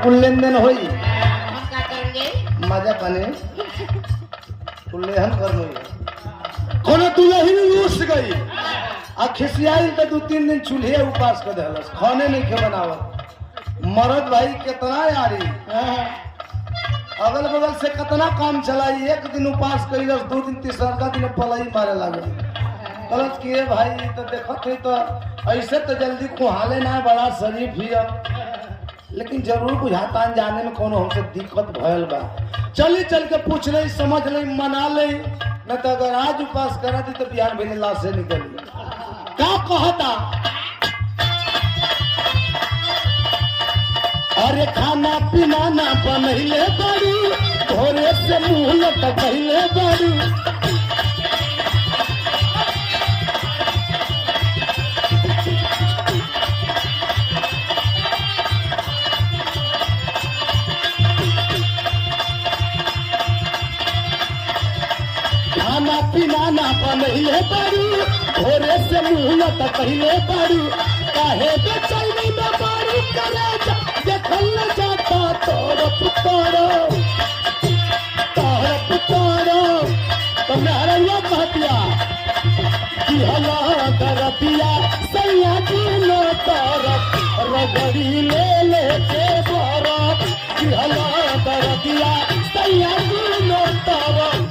कुल लेन देन होई हम क्या करेंगे? मजा पाने कुल्ले हम कर कोनो दुल्हन रूस गई आ खिसियाई तो 2-3 दिन चूल्हे उपास कर देलस खाने नहीं के बनावत मर्द भाई कितना यारी अगल बगल से कितना काम चलाई एक दिन उपास कइलस 2 दिन तीसरा दिन पलाई मारे लागल गलत किए भाई तो देखत है तो ऐसे तो जल्दी कुहाले ना बड़ा शरीफ ही लेकिन जरूर बुझाता जाने में कोनो हमसे दिक्कत भयल बा चली चल के पूछ ले समझ ले मना ले न तो अगर आज उपास करा दी तो बिहान भेजे लाश से निकली क्या कहता अरे खाना पीना ना बनैले बाड़ी भोरे से मुंह लटकैले बाड़ी खाना पीना ना बनैले बाड़ी भोरे से मुंह लटकैले बाड़ी काहे बेचैनी में बाड़ी करे जा देखल न जाता तोर पुतरो तो मेरा ये कहतिया कि हला करतिया सैया दिनो तरफ रगड़ी ले ले के बरफ कि हला करतिया सैया दिनो तरफ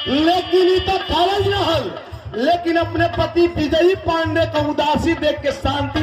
लेकिन तो फर्ज रहल लेकिन अपने पति विजयी पांडे को उदासी देख के शांति